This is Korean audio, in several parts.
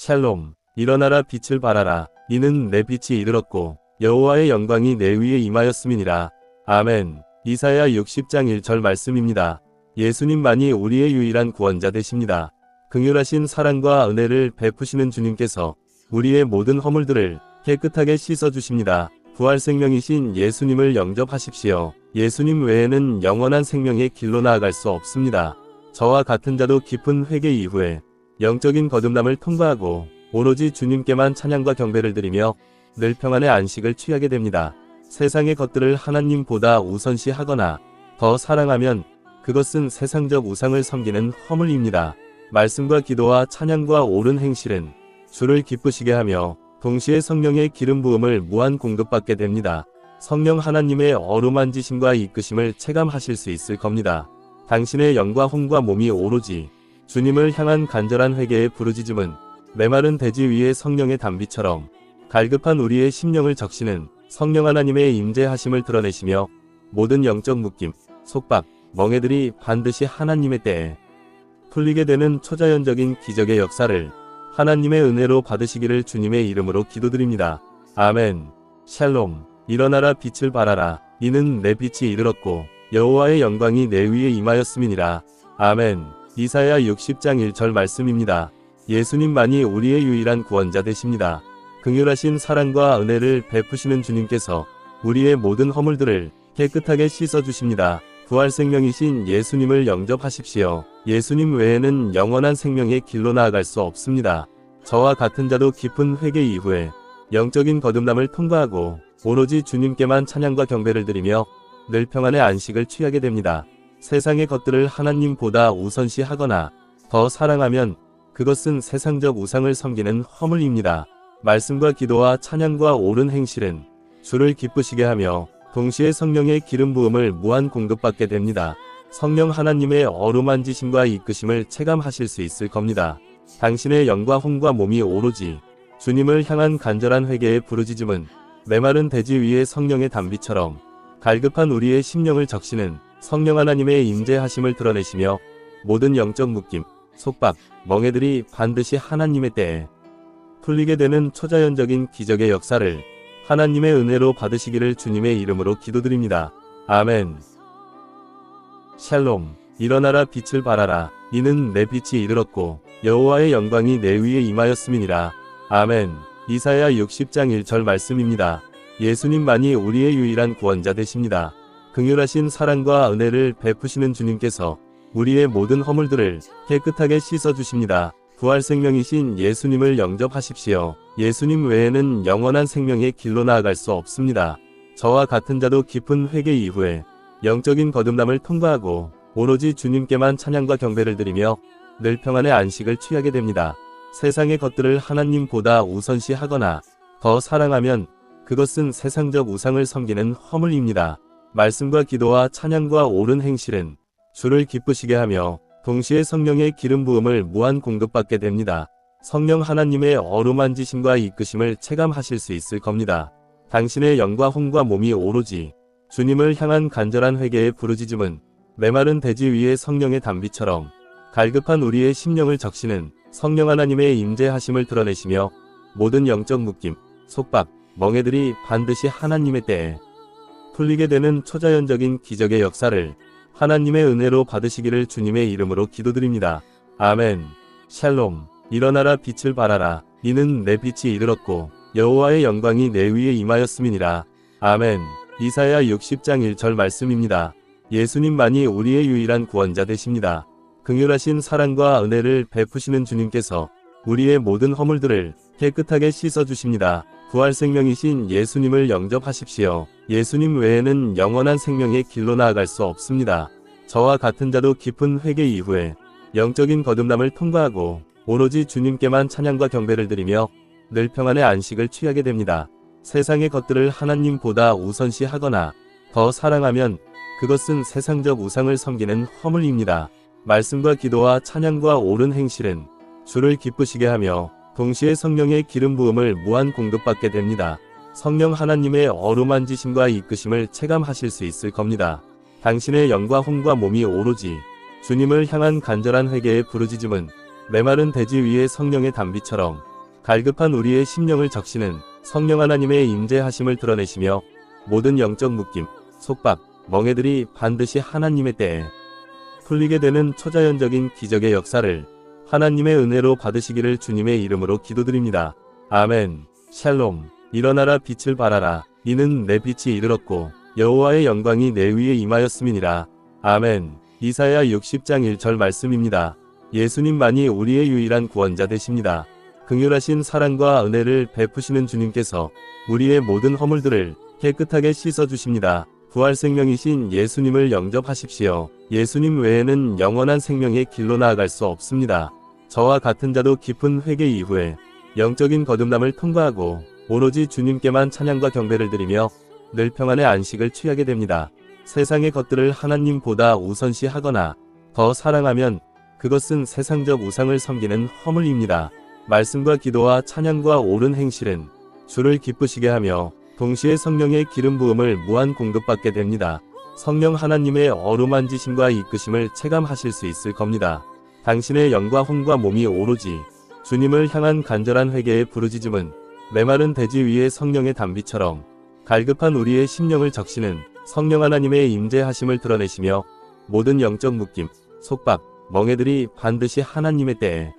샬롬. 일어나라 빛을 발하라. 이는 내 빛이 이르렀고 여호와의 영광이 내 위에 임하였음이니라. 아멘. 이사야 60장 1절 말씀입니다. 예수님만이 우리의 유일한 구원자 되십니다. 긍휼하신 사랑과 은혜를 베푸시는 주님께서 우리의 모든 허물들을 깨끗하게 씻어주십니다. 부활 생명이신 예수님을 영접하십시오. 예수님 외에는 영원한 생명의 길로 나아갈 수 없습니다. 저와 같은 자도 깊은 회개 이후에 영적인 거듭남을 통과하고 오로지 주님께만 찬양과 경배를 드리며 늘 평안의 안식을 취하게 됩니다. 세상의 것들을 하나님보다 우선시하거나 더 사랑하면 그것은 세상적 우상을 섬기는 허물입니다. 말씀과 기도와 찬양과 옳은 행실은 주를 기쁘시게 하며 동시에 성령의 기름 부음을 무한 공급받게 됩니다. 성령 하나님의 어루만지심과 이끄심을 체감하실 수 있을 겁니다. 당신의 영과 혼과 몸이 오로지 주님을 향한 간절한 회개의 부르짖음은 메마른 대지 위에 성령의 담비처럼 갈급한 우리의 심령을 적시는 성령 하나님의 임재하심을 드러내시며 모든 영적 묶임, 속박, 멍에들이 반드시 하나님의 때에 풀리게 되는 초자연적인 기적의 역사를 하나님의 은혜로 받으시기를 주님의 이름으로 기도드립니다. 아멘. 샬롬. 일어나라 빛을 발하라. 이는 내 빛이 이르렀고 여호와의 영광이 내 위에 임하였음이니라. 아멘. 이사야 60장 1절 말씀입니다. 예수님만이 우리의 유일한 구원자 되십니다. 긍휼하신 사랑과 은혜를 베푸시는 주님께서 우리의 모든 허물들을 깨끗하게 씻어주십니다. 부활 생명이신 예수님을 영접하십시오. 예수님 외에는 영원한 생명의 길로 나아갈 수 없습니다. 저와 같은 자도 깊은 회개 이후에 영적인 거듭남을 통과하고 오로지 주님께만 찬양과 경배를 드리며 늘 평안의 안식을 취하게 됩니다. 세상의 것들을 하나님보다 우선시하거나 더 사랑하면 그것은 세상적 우상을 섬기는 허물입니다. 말씀과 기도와 찬양과 옳은 행실은 주를 기쁘시게 하며 동시에 성령의 기름 부음을 무한 공급받게 됩니다. 성령 하나님의 어루만지심과 이끄심을 체감하실 수 있을 겁니다. 당신의 영과 혼과 몸이 오로지 주님을 향한 간절한 회개의 부르짖음은 메마른 대지 위에 성령의 담비처럼 갈급한 우리의 심령을 적시는 성령 하나님의 임재하심을 드러내시며 모든 영적 묶임, 속박, 멍에들이 반드시 하나님의 때에 풀리게 되는 초자연적인 기적의 역사를 하나님의 은혜로 받으시기를 주님의 이름으로 기도드립니다. 아멘. 샬롬. 일어나라 빛을 발하라. 이는 내 빛이 이르렀고 여호와의 영광이 내 위에 임하였음이니라. 아멘. 이사야 60장 1절 말씀입니다. 예수님만이 우리의 유일한 구원자 되십니다. 긍휼하신 사랑과 은혜를 베푸시는 주님께서 우리의 모든 허물들을 깨끗하게 씻어주십니다. 부활 생명이신 예수님을 영접하십시오. 예수님 외에는 영원한 생명의 길로 나아갈 수 없습니다. 저와 같은 자도 깊은 회개 이후에 영적인 거듭남을 통과하고 오로지 주님께만 찬양과 경배를 드리며 늘 평안의 안식을 취하게 됩니다. 세상의 것들을 하나님보다 우선시하거나 더 사랑하면 그것은 세상적 우상을 섬기는 허물입니다. 말씀과 기도와 찬양과 옳은 행실은 주를 기쁘시게 하며 동시에 성령의 기름 부음을 무한 공급받게 됩니다. 성령 하나님의 어루만지심과 이끄심을 체감하실 수 있을 겁니다. 당신의 영과 혼과 몸이 오로지 주님을 향한 간절한 회개의 부르짖음은 메마른 대지 위에 성령의 담비처럼 갈급한 우리의 심령을 적시는 성령 하나님의 임재하심을 드러내시며 모든 영적 묶임, 속박, 멍에들이 반드시 하나님의 때에 풀리게 되는 초자연적인 기적의 역사를 하나님의 은혜로 받으시기를 주님의 이름으로 기도드립니다. 아멘. 샬롬. 일어나라 빛을 발하라. 이는 내 빛이 이르렀고 여호와의 영광이 내 위에 임하였음이니라. 아멘. 이사야 60장 1절 말씀입니다. 예수님만이 우리의 유일한 구원자 되십니다. 긍휼하신 사랑과 은혜를 베푸시는 주님께서 우리의 모든 허물들을 깨끗하게 씻어주십니다. 부활 생명이신 예수님을 영접하십시오. 예수님 외에는 영원한 생명의 길로 나아갈 수 없습니다. 저와 같은 자도 깊은 회개 이후에 영적인 거듭남을 통과하고 오로지 주님께만 찬양과 경배를 드리며 늘 평안의 안식을 취하게 됩니다. 세상의 것들을 하나님보다 우선시하거나 더 사랑하면 그것은 세상적 우상을 섬기는 허물입니다. 말씀과 기도와 찬양과 옳은 행실은 주를 기쁘시게 하며 동시에 성령의 기름 부음을 무한 공급받게 됩니다. 성령 하나님의 어루만지심과 이끄심을 체감하실 수 있을 겁니다. 당신의 영과 혼과 몸이 오로지 주님을 향한 간절한 회개의 부르짖음은 메마른 대지 위에 성령의 담비처럼 갈급한 우리의 심령을 적시는 성령 하나님의 임재하심을 드러내시며 모든 영적 묶임, 속박, 멍에들이 반드시 하나님의 때에 풀리게 되는 초자연적인 기적의 역사를 하나님의 은혜로 받으시기를 주님의 이름으로 기도드립니다. 아멘. 샬롬. 일어나라 빛을 발하라. 이는 내 빛이 이르렀고 여호와의 영광이 내 위에 임하였음이니라. 아멘. 이사야 60장 1절 말씀입니다. 예수님만이 우리의 유일한 구원자 되십니다. 긍휼하신 사랑과 은혜를 베푸시는 주님께서 우리의 모든 허물들을 깨끗하게 씻어주십니다. 부활 생명이신 예수님을 영접하십시오. 예수님 외에는 영원한 생명의 길로 나아갈 수 없습니다. 저와 같은 자도 깊은 회개 이후에 영적인 거듭남을 통과하고 오로지 주님께만 찬양과 경배를 드리며 늘 평안의 안식을 취하게 됩니다. 세상의 것들을 하나님보다 우선시하거나 더 사랑하면 그것은 세상적 우상을 섬기는 허물입니다. 말씀과 기도와 찬양과 옳은 행실은 주를 기쁘시게 하며 동시에 성령의 기름 부음을 무한 공급받게 됩니다. 성령 하나님의 어루만지심과 이끄심을 체감하실 수 있을 겁니다. 당신의 영과 혼과 몸이 오로지 주님을 향한 간절한 회개의 부르짖음은 메마른 대지 위의 성령의 담비처럼 갈급한 우리의 심령을 적시는 성령 하나님의 임재하심을 드러내시며 모든 영적 묶임, 속박, 멍에들이 반드시 하나님의 때에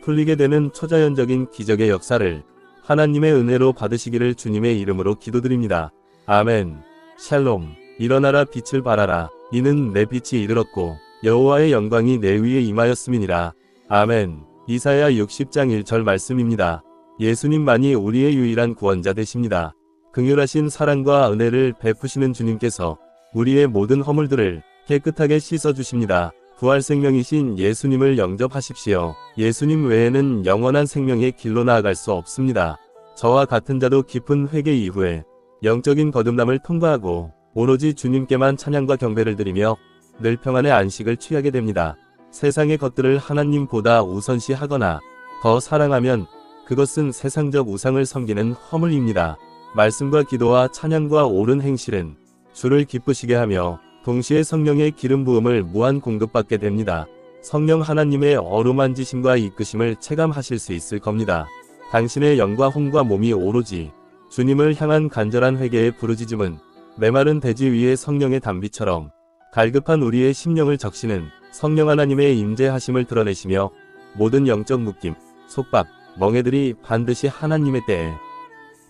풀리게 되는 초자연적인 기적의 역사를 하나님의 은혜로 받으시기를 주님의 이름으로 기도드립니다. 아멘. 샬롬. 일어나라 빛을 발하라. 이는 내 빛이 이르렀고 여호와의 영광이 내 위에 임하였음이니라. 아멘. 이사야 60장 1절 말씀입니다. 예수님만이 우리의 유일한 구원자 되십니다. 긍휼하신 사랑과 은혜를 베푸시는 주님께서 우리의 모든 허물들을 깨끗하게 씻어주십니다. 부활 생명이신 예수님을 영접하십시오. 예수님 외에는 영원한 생명의 길로 나아갈 수 없습니다. 저와 같은 자도 깊은 회개 이후에 영적인 거듭남을 통과하고 오로지 주님께만 찬양과 경배를 드리며 늘 평안의 안식을 취하게 됩니다. 세상의 것들을 하나님보다 우선시하거나 더 사랑하면 그것은 세상적 우상을 섬기는 허물입니다. 말씀과 기도와 찬양과 옳은 행실은 주를 기쁘시게 하며 동시에 성령의 기름 부음을 무한 공급받게 됩니다. 성령 하나님의 어루만지심과 이끄심을 체감하실 수 있을 겁니다. 당신의 영과 혼과 몸이 오로지 주님을 향한 간절한 회개의 부르짖음은 메마른 대지 위의 성령의 담비처럼 갈급한 우리의 심령을 적시는 성령 하나님의 임재하심을 드러내시며 모든 영적 묶임, 속박, 멍에들이 반드시 하나님의 때에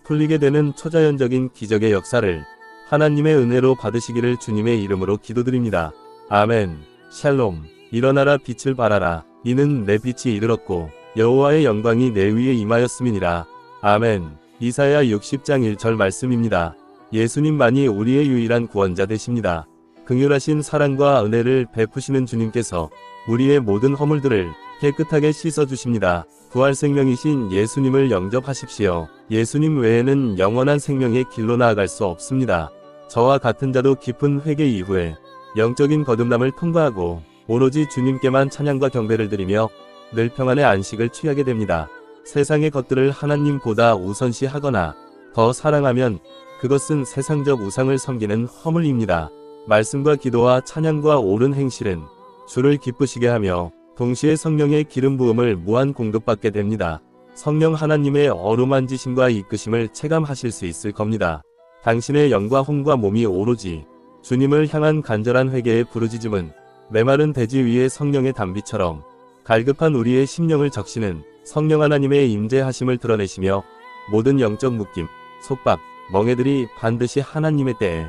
풀리게 되는 초자연적인 기적의 역사를 하나님의 은혜로 받으시기를 주님의 이름으로 기도드립니다. 아멘. 샬롬. 일어나라 빛을 발하라. 이는 내 빛이 이르렀고 여호와의 영광이 내 위에 임하였음이니라. 아멘. 이사야 60장 1절 말씀입니다. 예수님만이 우리의 유일한 구원자 되십니다. 긍휼하신 사랑과 은혜를 베푸시는 주님께서 우리의 모든 허물들을 깨끗하게 씻어주십니다. 부활 생명이신 예수님을 영접하십시오. 예수님 외에는 영원한 생명의 길로 나아갈 수 없습니다. 저와 같은 자도 깊은 회개 이후에 영적인 거듭남을 통과하고 오로지 주님께만 찬양과 경배를 드리며 늘 평안의 안식을 취하게 됩니다. 세상의 것들을 하나님보다 우선시하거나 더 사랑하면 그것은 세상적 우상을 섬기는 허물입니다. 말씀과 기도와 찬양과 옳은 행실은 주를 기쁘시게 하며 동시에 성령의 기름 부음을 무한 공급받게 됩니다. 성령 하나님의 어루만지심과 이끄심을 체감하실 수 있을 겁니다. 당신의 영과 혼과 몸이 오로지 주님을 향한 간절한 회개의 부르짖음은 메마른 대지 위의 성령의 담비처럼 갈급한 우리의 심령을 적시는 성령 하나님의 임재하심을 드러내시며 모든 영적 묶임, 속박, 멍에들이 반드시 하나님의 때에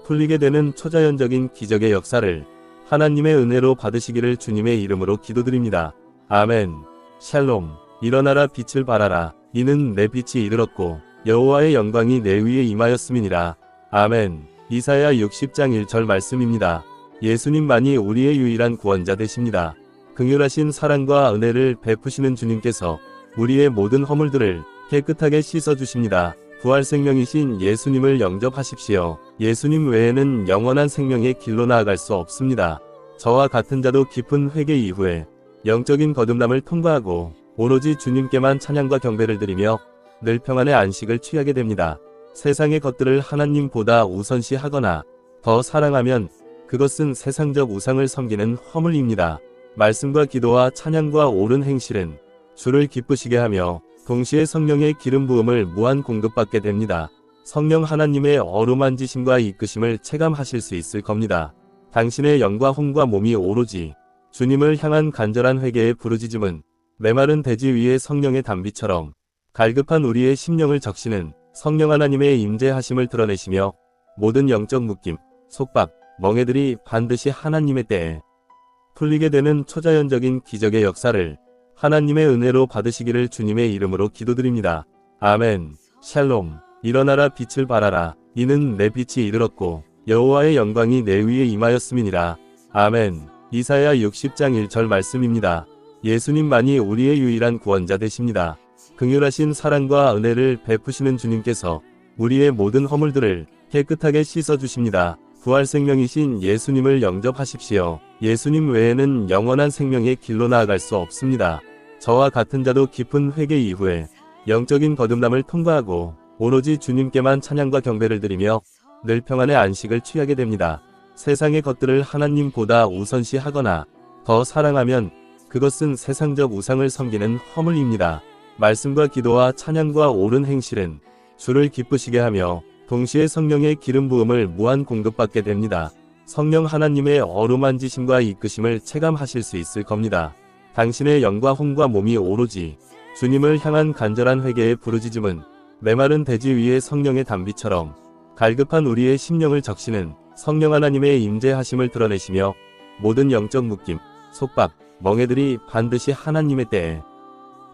풀리게 되는 초자연적인 기적의 역사를 하나님의 은혜로 받으시기를 주님의 이름으로 기도드립니다. 아멘. 샬롬. 일어나라 빛을 발하라. 이는 내 빛이 이르렀고 여호와의 영광이 내 위에 임하였음이니라. 아멘. 이사야 60장 1절 말씀입니다. 예수님만이 우리의 유일한 구원자 되십니다. 긍휼하신 사랑과 은혜를 베푸시는 주님께서 우리의 모든 허물들을 깨끗하게 씻어주십니다. 부활 생명이신 예수님을 영접하십시오. 예수님 외에는 영원한 생명의 길로 나아갈 수 없습니다. 저와 같은 자도 깊은 회개 이후에 영적인 거듭남을 통과하고 오로지 주님께만 찬양과 경배를 드리며 늘 평안의 안식을 취하게 됩니다. 세상의 것들을 하나님보다 우선시하거나 더 사랑하면 그것은 세상적 우상을 섬기는 허물입니다. 말씀과 기도와 찬양과 옳은 행실은 주를 기쁘시게 하며 동시에 성령의 기름 부음을 무한 공급받게 됩니다. 성령 하나님의 어루만지심과 이끄심을 체감하실 수 있을 겁니다. 당신의 영과 혼과 몸이 오로지 주님을 향한 간절한 회개의 부르짖음은 메마른 대지 위의 성령의 단비처럼 갈급한 우리의 심령을 적시는 성령 하나님의 임재하심을 드러내시며 모든 영적 묶임, 속박, 멍에들이 반드시 하나님의 때에 풀리게 되는 초자연적인 기적의 역사를 하나님의 은혜로 받으시기를 주님의 이름으로 기도드립니다. 아멘. 샬롬. 일어나라 빛을 발하라. 이는 내 빛이 이르렀고 여호와의 영광이 내 위에 임하였음이니라. 아멘. 이사야 60장 1절 말씀입니다. 예수님만이 우리의 유일한 구원자 되십니다. 긍휼하신 사랑과 은혜를 베푸시는 주님께서 우리의 모든 허물들을 깨끗하게 씻어주십니다. 부활 생명이신 예수님을 영접하십시오. 예수님 외에는 영원한 생명의 길로 나아갈 수 없습니다. 저와 같은 자도 깊은 회개 이후에 영적인 거듭남을 통과하고 오로지 주님께만 찬양과 경배를 드리며 늘 평안의 안식을 취하게 됩니다. 세상의 것들을 하나님보다 우선시하거나 더 사랑하면 그것은 세상적 우상을 섬기는 허물입니다. 말씀과 기도와 찬양과 옳은 행실은 주를 기쁘시게 하며 동시에 성령의 기름 부음을 무한 공급받게 됩니다. 성령 하나님의 어루만지심과 이끄심을 체감하실 수 있을 겁니다. 당신의 영과 혼과 몸이 오로지 주님을 향한 간절한 회개의 부르짖음은 메마른 대지 위의 성령의 단비처럼 갈급한 우리의 심령을 적시는 성령 하나님의 임재하심을 드러내시며 모든 영적 묶임, 속박, 멍에들이 반드시 하나님의 때에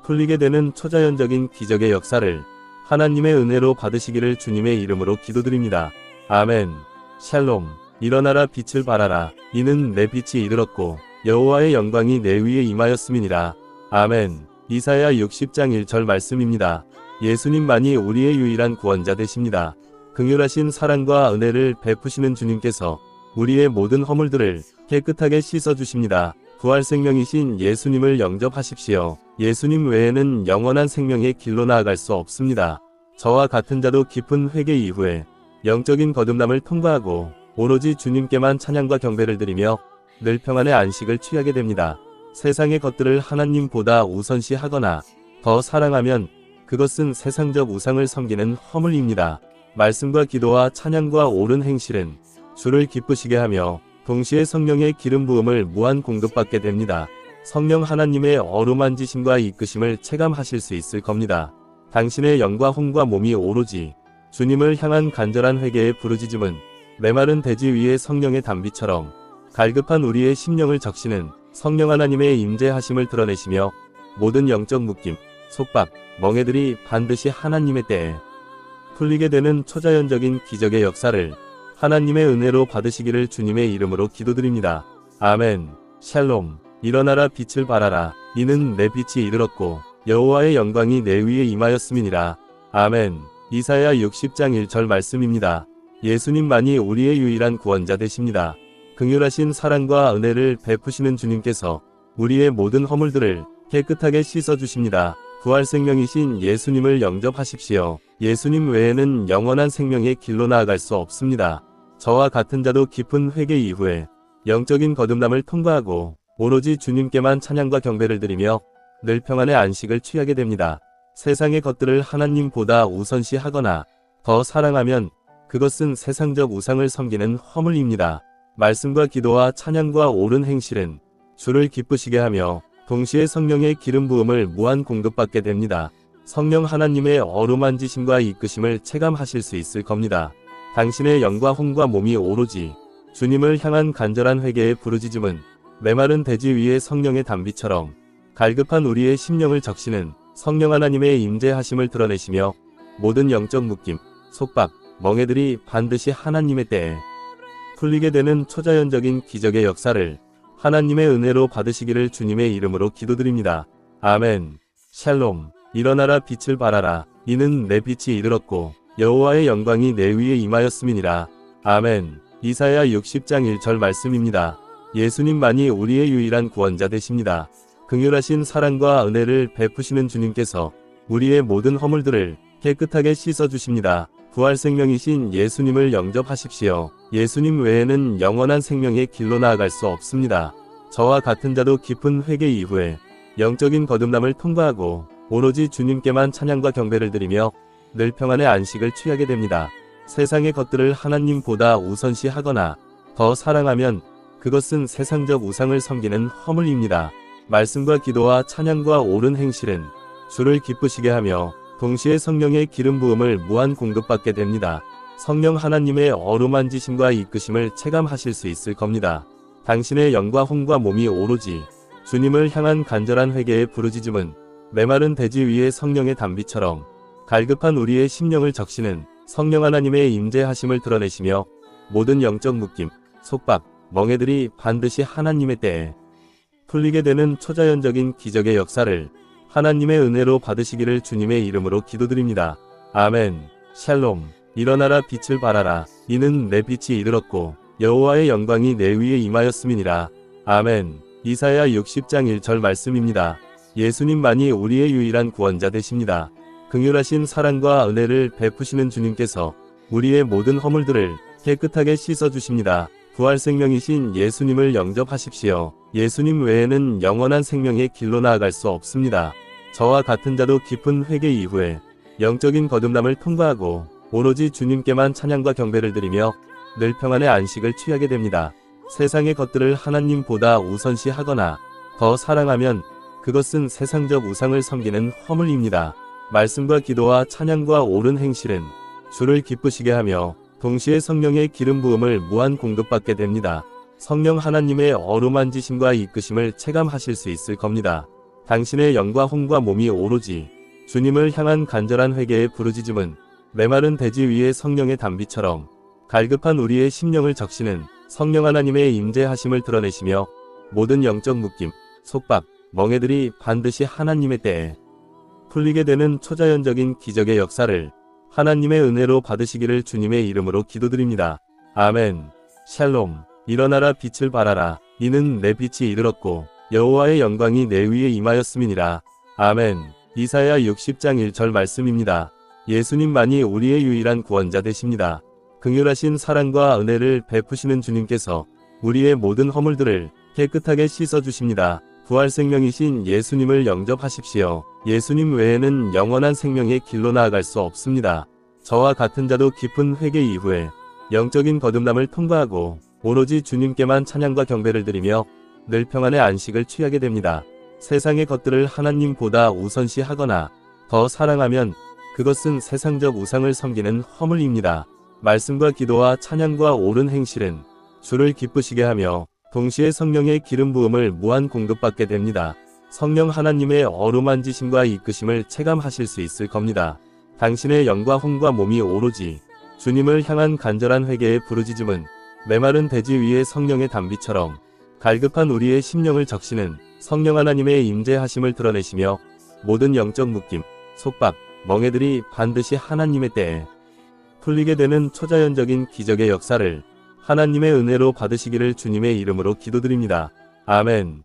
풀리게 되는 초자연적인 기적의 역사를 하나님의 은혜로 받으시기를 주님의 이름으로 기도드립니다. 아멘. 샬롬. 일어나라 빛을 발하라. 이는 내 빛이 이르렀고 여호와의 영광이 내 위에 임하였음이니라. 아멘. 이사야 60장 1절 말씀입니다. 예수님만이 우리의 유일한 구원자 되십니다. 긍휼하신 사랑과 은혜를 베푸시는 주님께서 우리의 모든 허물들을 깨끗하게 씻어주십니다. 부활 생명이신 예수님을 영접하십시오. 예수님 외에는 영원한 생명의 길로 나아갈 수 없습니다. 저와 같은 자도 깊은 회개 이후에 영적인 거듭남을 통과하고 오로지 주님께만 찬양과 경배를 드리며 늘 평안의 안식을 취하게 됩니다. 세상의 것들을 하나님보다 우선시하거나 더 사랑하면 그것은 세상적 우상을 섬기는 허물입니다. 말씀과 기도와 찬양과 옳은 행실은 주를 기쁘시게 하며 동시에 성령의 기름 부음을 무한 공급받게 됩니다. 성령 하나님의 어루만지심과 이끄심을 체감하실 수 있을 겁니다. 당신의 영과 혼과 몸이 오로지 주님을 향한 간절한 회개의 부르짖음은 메마른 대지 위의 성령의 단비처럼 갈급한 우리의 심령을 적시는 성령 하나님의 임재하심을 드러내시며 모든 영적 묶임, 속박, 멍에들이 반드시 하나님의 때에 풀리게 되는 초자연적인 기적의 역사를 하나님의 은혜로 받으시기를 주님의 이름으로 기도드립니다. 아멘. 샬롬. 일어나라 빛을 발하라. 이는 내 빛이 이르렀고 여호와의 영광이 내 위에 임하였음이니라. 아멘. 이사야 60장 1절 말씀입니다. 예수님만이 우리의 유일한 구원자 되십니다. 긍휼하신 사랑과 은혜를 베푸시는 주님께서 우리의 모든 허물들을 깨끗하게 씻어주십니다. 부활 생명이신 예수님을 영접하십시오. 예수님 외에는 영원한 생명의 길로 나아갈 수 없습니다. 저와 같은 자도 깊은 회개 이후에 영적인 거듭남을 통과하고 오로지 주님께만 찬양과 경배를 드리며 늘 평안의 안식을 취하게 됩니다. 세상의 것들을 하나님보다 우선시하거나 더 사랑하면 그것은 세상적 우상을 섬기는 허물입니다. 말씀과 기도와 찬양과 옳은 행실은 주를 기쁘시게 하며 동시에 성령의 기름 부음을 무한 공급받게 됩니다. 성령 하나님의 어루만지심과 이끄심을 체감하실 수 있을 겁니다. 당신의 영과 혼과 몸이 오로지 주님을 향한 간절한 회개의 부르짖음은 메마른 대지 위의 성령의 단비처럼 갈급한 우리의 심령을 적시는 성령 하나님의 임재하심을 드러내시며 모든 영적 묶임, 속박, 멍에들이 반드시 하나님의 때에 풀리게 되는 초자연적인 기적의 역사를 하나님의 은혜로 받으시기를 주님의 이름으로 기도드립니다. 아멘. 샬롬. 일어나라 빛을 발하라. 이는 내 빛이 이르렀고 여호와의 영광이 내 위에 임하였음이니라. 아멘. 이사야 60장 1절 말씀입니다. 예수님만이 우리의 유일한 구원자 되십니다. 긍휼하신 사랑과 은혜를 베푸시는 주님께서 우리의 모든 허물들을 깨끗하게 씻어주십니다. 부활 생명이신 예수님을 영접하십시오. 예수님 외에는 영원한 생명의 길로 나아갈 수 없습니다. 저와 같은 자도 깊은 회개 이후에 영적인 거듭남을 통과하고 오로지 주님께만 찬양과 경배를 드리며 늘 평안의 안식을 취하게 됩니다. 세상의 것들을 하나님보다 우선시하거나 더 사랑하면 그것은 세상적 우상을 섬기는 허물입니다. 말씀과 기도와 찬양과 옳은 행실은 주를 기쁘시게 하며 동시에 성령의 기름 부음을 무한 공급받게 됩니다. 성령 하나님의 어루만지심과 이끄심을 체감하실 수 있을 겁니다. 당신의 영과 혼과 몸이 오로지 주님을 향한 간절한 회개의 부르짖음은 메마른 대지 위의 성령의 단비처럼 갈급한 우리의 심령을 적시는 성령 하나님의 임재하심을 드러내시며 모든 영적 묶임, 속박, 멍에들이 반드시 하나님의 때에 풀리게 되는 초자연적인 기적의 역사를 하나님의 은혜로 받으시기를 주님의 이름으로 기도드립니다. 아멘. 샬롬. 일어나라 빛을 발하라. 이는 내 빛이 이르렀고 여호와의 영광이 내 위에 임하였음이니라. 아멘. 이사야 60장 1절 말씀입니다. 예수님만이 우리의 유일한 구원자 되십니다. 긍휼하신 사랑과 은혜를 베푸시는 주님께서 우리의 모든 허물들을 깨끗하게 씻어주십니다. 부활 생명이신 예수님을 영접하십시오. 예수님 외에는 영원한 생명의 길로 나아갈 수 없습니다. 저와 같은 자도 깊은 회개 이후에 영적인 거듭남을 통과하고 오로지 주님께만 찬양과 경배를 드리며 늘 평안의 안식을 취하게 됩니다. 세상의 것들을 하나님보다 우선시하거나 더 사랑하면 그것은 세상적 우상을 섬기는 허물입니다. 말씀과 기도와 찬양과 옳은 행실은 주를 기쁘시게 하며 동시에 성령의 기름 부음을 무한 공급받게 됩니다. 성령 하나님의 어루만지심과 이끄심을 체감하실 수 있을 겁니다. 당신의 영과 혼과 몸이 오로지 주님을 향한 간절한 회개의 부르짖음은 메마른 대지 위의 성령의 단비처럼 갈급한 우리의 심령을 적시는 성령 하나님의 임재하심을 드러내시며 모든 영적 묶임, 속박, 멍에들이 반드시 하나님의 때에 풀리게 되는 초자연적인 기적의 역사를 하나님의 은혜로 받으시기를 주님의 이름으로 기도드립니다. 아멘. 샬롬. 일어나라 빛을 발하라. 이는 내 빛이 이르렀고 여호와의 영광이 내 위에 임하였음이니라. 아멘. 이사야 60장 1절 말씀입니다. 예수님만이 우리의 유일한 구원자 되십니다. 긍휼하신 사랑과 은혜를 베푸시는 주님께서 우리의 모든 허물들을 깨끗하게 씻어주십니다. 부활 생명이신 예수님을 영접하십시오. 예수님 외에는 영원한 생명의 길로 나아갈 수 없습니다. 저와 같은 자도 깊은 회개 이후에 영적인 거듭남을 통과하고 오로지 주님께만 찬양과 경배를 드리며 늘 평안의 안식을 취하게 됩니다. 세상의 것들을 하나님보다 우선시하거나 더 사랑하면 그것은 세상적 우상을 섬기는 허물입니다. 말씀과 기도와 찬양과 옳은 행실은 주를 기쁘시게 하며 동시에 성령의 기름 부음을 무한 공급받게 됩니다. 성령 하나님의 어루만지심과 이끄심을 체감하실 수 있을 겁니다. 당신의 영과 혼과 몸이 오로지 주님을 향한 간절한 회개의 부르짖음은 메마른 대지 위의 성령의 단비처럼 갈급한 우리의 심령을 적시는 성령 하나님의 임재하심을 드러내시며 모든 영적 묶임, 속박, 멍에들이 반드시 하나님의 때에 풀리게 되는 초자연적인 기적의 역사를 하나님의 은혜로 받으시기를 주님의 이름으로 기도드립니다. 아멘.